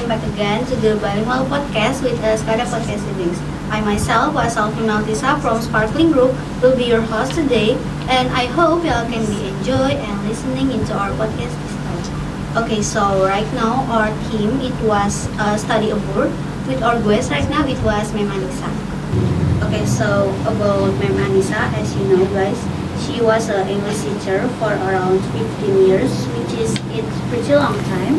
welcome back again to the Bilingual Podcast with Skada Podcast Siblings. I myself, Wasalfi Maltisa from Sparkling Group, will be your host today, and I hope y'all can be enjoy and listening into our podcast this time. Okay, so right now our theme it was study abroad. With our guest right now, it was Mem Anissa. Okay, so about Mem Anissa, as you know, guys, she was an English teacher for around 15 years, which is it's pretty long time.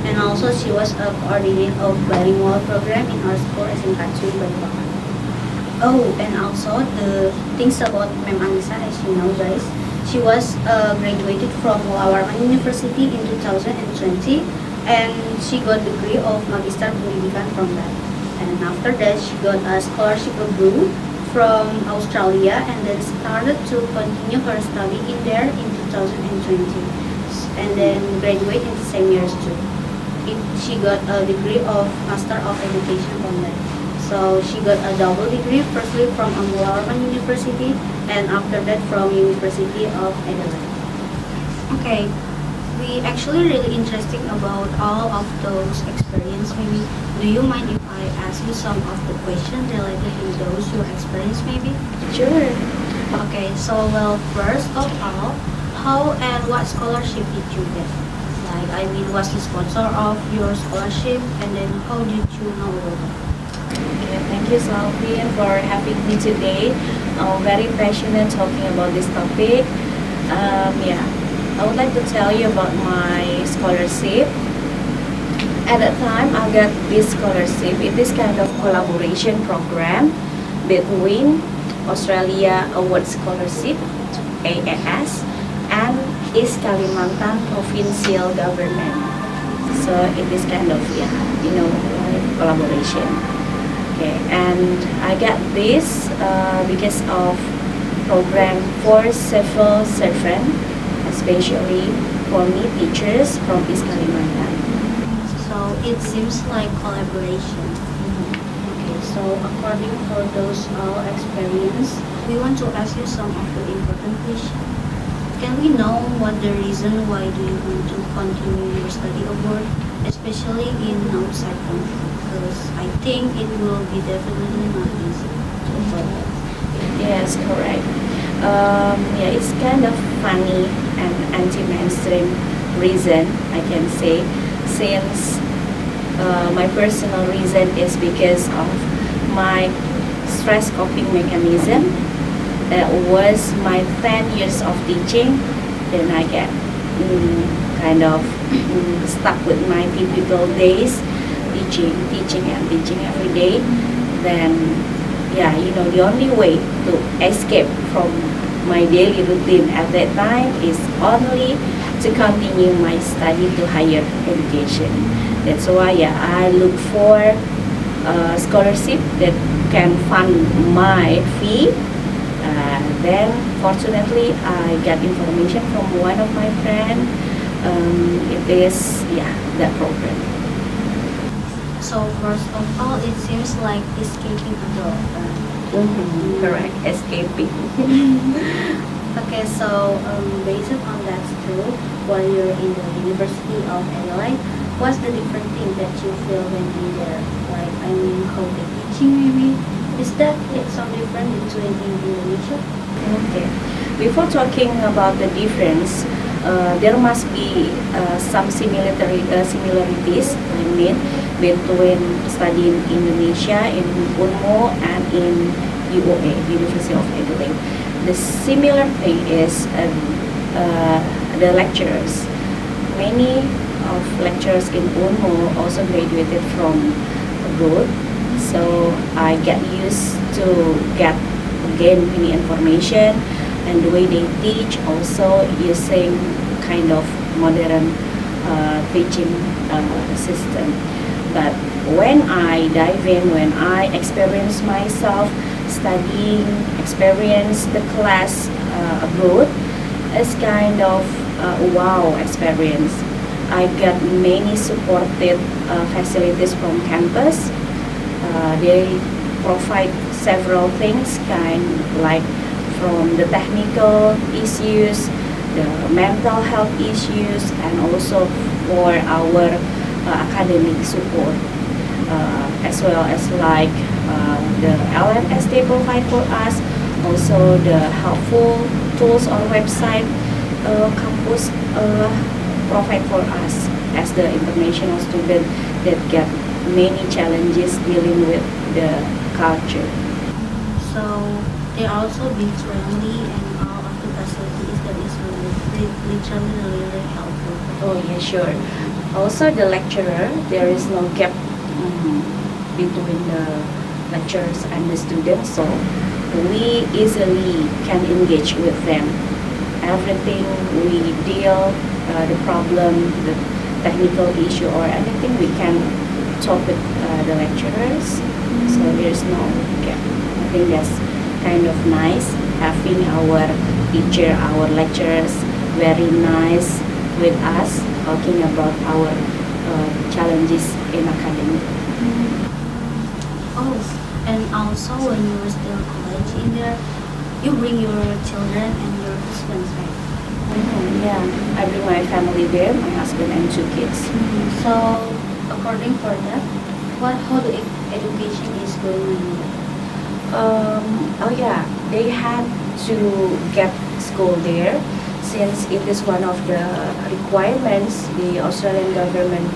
And also she was a coordinator of bilingual program in our school as in Katsu, Balikpapan. Oh, and also the things about Mem Anissa, as you know, guys, she was graduated from Lawarman University in 2020, and she got degree of Magister Pendidikan from that. And after that, she got a scholarship abroad from Australia and then started to continue her study in there in 2020 and then graduate in the same years too. She got a degree of Master of Education from that. So she got a double degree, firstly from Lawarman University and after that from University of Adelaide. Okay, we actually really interesting about all of those experience. Maybe do you mind if I ask you some of the questions related to those your experience maybe? Sure. Okay, so well first of all, how and what scholarship did you get? Like I mean was the sponsor of your scholarship and then how did you know about it? Okay, thank you, Salvi, for having me today. I'm very passionate talking about this topic. Yeah, I would like to tell you about my scholarship. At that time, I got this scholarship in this kind of collaboration program between Australia Award Scholarship (AAS) and East Kalimantan Provincial Government. So it is kind of collaboration. Okay, and I got this because of program for civil servant, especially for me teachers from East Kalimantan. So it seems like collaboration. Okay, so according for those all experience, we want to ask you some of the important questions. Can we know what the reason why do you want to continue your study abroad, especially in outside country? Because I think it will be definitely not easy to avoid that. Yes, correct. Yeah, it's kind of funny and anti-mainstream reason, I can say, since my personal reason is because of my stress coping mechanism. That was my 10 years of teaching. Then I get stuck with my typical days, teaching every day. Then, yeah, the only way to escape from my daily routine at that time is only to continue my study to higher education. That's why I look for a scholarship that can fund my fee. Then fortunately I got information from one of my friends. It is that program. So first of all, it seems like escaping abroad. Correct, escaping. Okay, so based on that too, while you're in the University of Adelaide, what's the different thing that you feel when you're there? Like, I mean, how the teaching maybe? Is that it's so different between in Indonesia? Okay. Before talking about the difference, there must be some similarities. I mean, between studying in Indonesia in UNMO and in UOA, University of Adelaide. The similar thing is the lecturers. Many of lecturers in UNMO also graduated from abroad, so I get used to gain many information, and the way they teach also using kind of modern teaching system. But when I dive in, when I experience myself studying, experience the class abroad, it's kind of wow experience. I got many supported facilities from campus. They provide several things, like from the technical issues, the mental health issues, and also for our academic support, as well as like the LMS they provide for us, also the helpful tools on website campus provide for us as the international student that get many challenges dealing with the culture. So they also be friendly and all of the facilities that is literally really helpful. Oh yeah, sure. Also the lecturer, there is no gap between the lecturers and the students, so we easily can engage with them. Everything we deal, the problem, the technical issue or anything, we can talk with the lecturers. So there's no gap. I think that's kind of nice having our teacher, our lecturers very nice with us, talking about our challenges in academic. Oh, and also when you were still college in there, you bring your children and your husbands, right? Yeah, I bring my family there, my husband and 2 kids. So according for that, how the education is going on there? Oh yeah, they had to get school there since it is one of the requirements the Australian government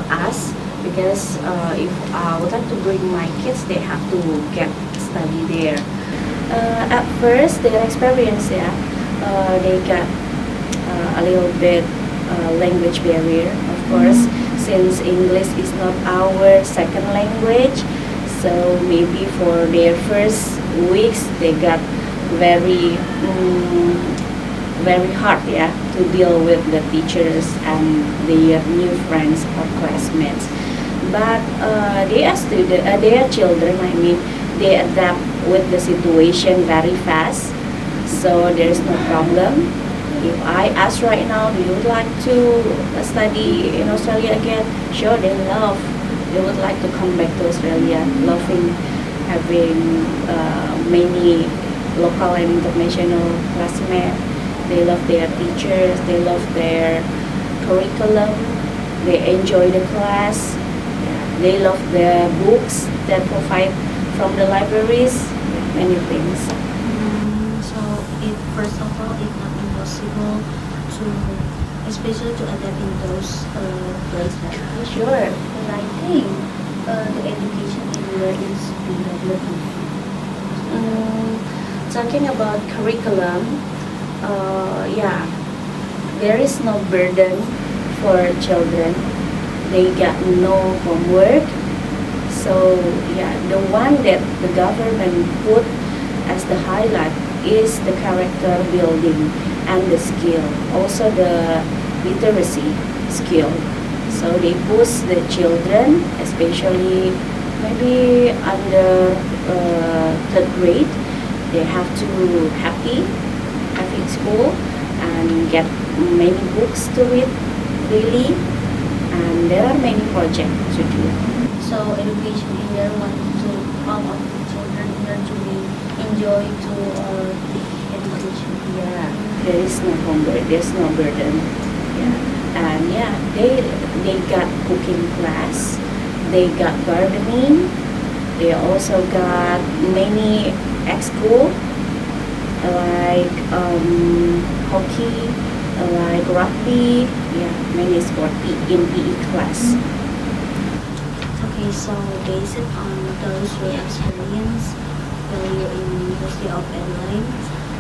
asks, because if I would like to bring my kids, they have to get study there. At first, their experience, they got a little bit language barrier, of course, since English is not our second language. So maybe for their first weeks, they got very very hard, to deal with the teachers and their new friends or classmates. But their children, I mean, they adapt with the situation very fast, so there's no problem. If I ask right now, do you would like to study in Australia again? Sure, they love. They would like to come back to Australia, loving having many local and international classmates. They love their teachers, they love their curriculum, they enjoy the class, they love the books that provide from the libraries, many things. So it first of all, it's not impossible to, especially to adapt in those places. Sure. But I think the education in there is developing. Talking about curriculum, there is no burden for children. They got no homework. So the one that the government put as the highlight is the character building and the skill, also the literacy skill. So they push the children, especially maybe under 3rd grade, they have to happy having school and get many books to read daily, and there are many projects to do. So education in there want to all of the children in there to be enjoy to the education. Yeah, there is no homework, there's no burden. And they got cooking class, they got gardening, they also got many school like hockey, like rugby, many sport in PE class. Okay, so based on those your experience while you're in University of Adelaide,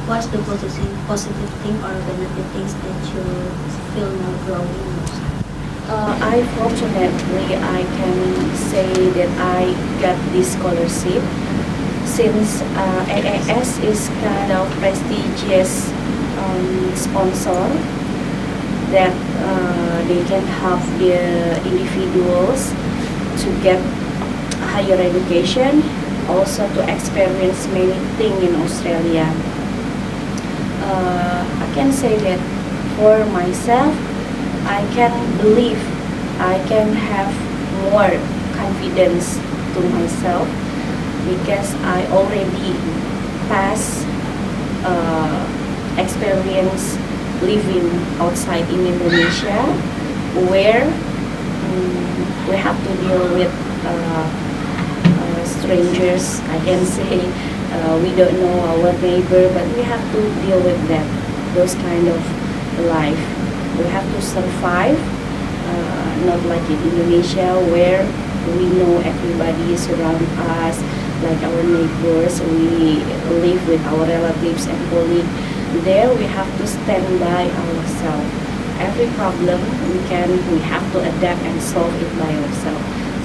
what's the positive thing or benefit things that you feel now growing most? Fortunately, I can say that I got this scholarship since AAS is kind of prestigious sponsor that they can help the individuals to get higher education, also to experience many things in Australia. I can say that for myself, I can believe I can have more confidence to myself because I already passed experience living outside in Indonesia, where we have to deal with strangers, I can say. We don't know our neighbor, but we have to deal with them. Those kind of life. We have to survive, not like in Indonesia where we know everybody is around us, like our neighbors. We live with our relatives and colleagues. There we have to stand by ourselves. Every problem we have to adapt and solve it by ourselves.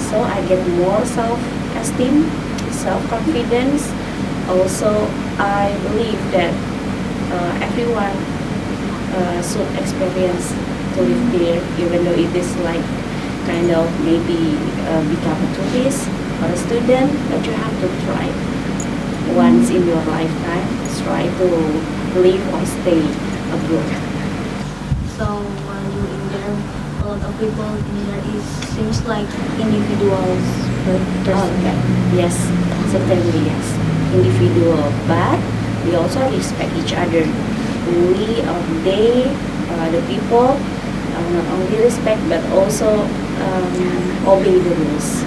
So I get more self-esteem, self-confidence. Also, I believe that everyone should experience to live there, even though it is like kind of maybe become a tourist or a student, but you have to try once in your lifetime. Try to live or stay abroad. So while you in there, a lot of people in there is seems like individuals per person. Okay. Yes, certainly yes. Individual, but we also respect each other. We or they, the people, not only respect but also obey the rules.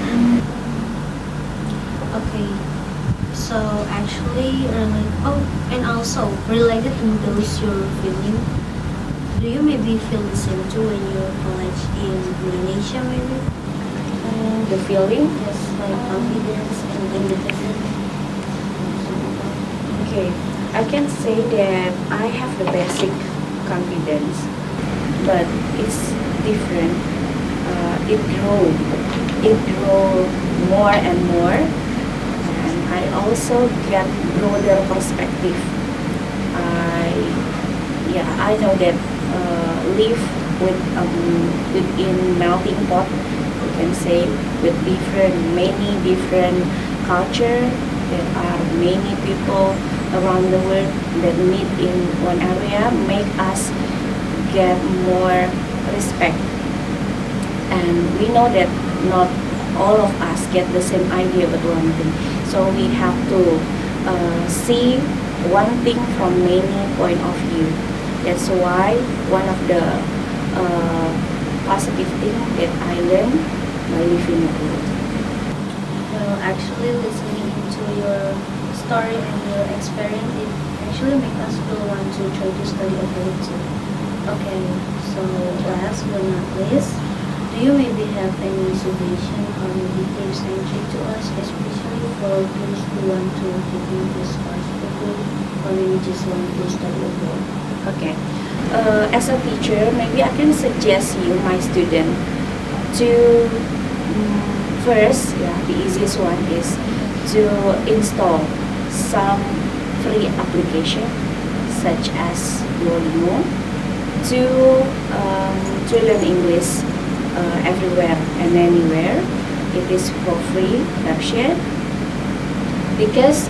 Okay. So actually, and also related to those you're feeling, do you maybe feel the same too when you're college in Indonesia maybe? The feeling. Yes, like confidence and independence. Okay, I can say that I have the basic confidence, but it's different. It grow more and more, and I also get broader perspective. I know that live within melting pot, you can say, with many different culture. There are many people around the world that meet in one area, make us get more respect. And we know that not all of us get the same idea about one thing. So we have to see one thing from many point of view. That's why one of the positive thing that I learned by living abroad. Well, actually listening to your story and your experience, it actually makes us feel want to try to study abroad too. Okay, so last but not least, do you maybe have any suggestion or maybe tips and tricks to us, especially for those who want to take this course abroad or maybe just want to study abroad? Okay. As a teacher, maybe I can suggest you, my student, to first, the easiest one is to install some free application such as Duolingo to learn English everywhere and anywhere. It is for free version because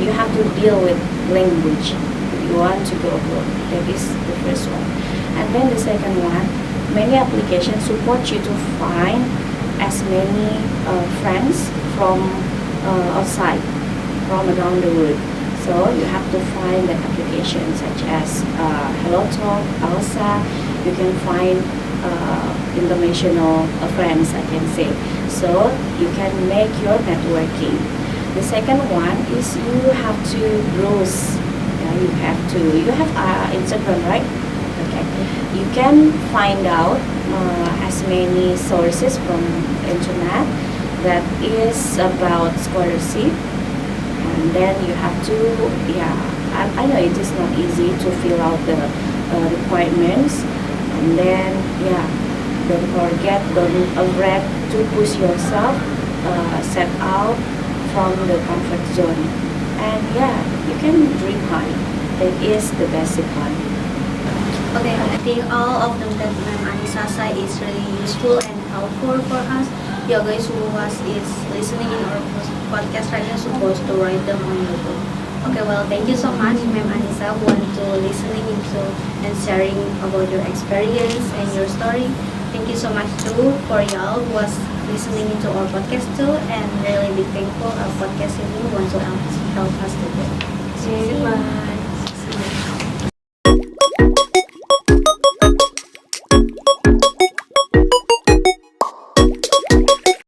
you have to deal with language if you want to go abroad. That is the first one. And then the second one, many applications support you to find as many friends from outside, from around the world. So you have to find the applications such as HelloTalk, Alsa. You can find international friends, I can say. So you can make your networking. The second one is you have to browse. You have Instagram, right? Okay. You can find out as many sources from internet that is about scholarship, and then you have to I know it is not easy to fill out the requirements, and then don't forget, don't afraid to push yourself, set out from the comfort zone, and you can dream high. That is the basic one. Okay, I think all of them that Ma'am Anissa said is really useful and helpful for us. You guys who is listening in our podcast right now supposed to write them on your book. Okay, well, thank you so much, Ma'am Anissa, to listening into and sharing about your experience and your story. Thank you so much too for y'all who was listening into our podcast too, and really be thankful our podcast team want to help us today. Bye.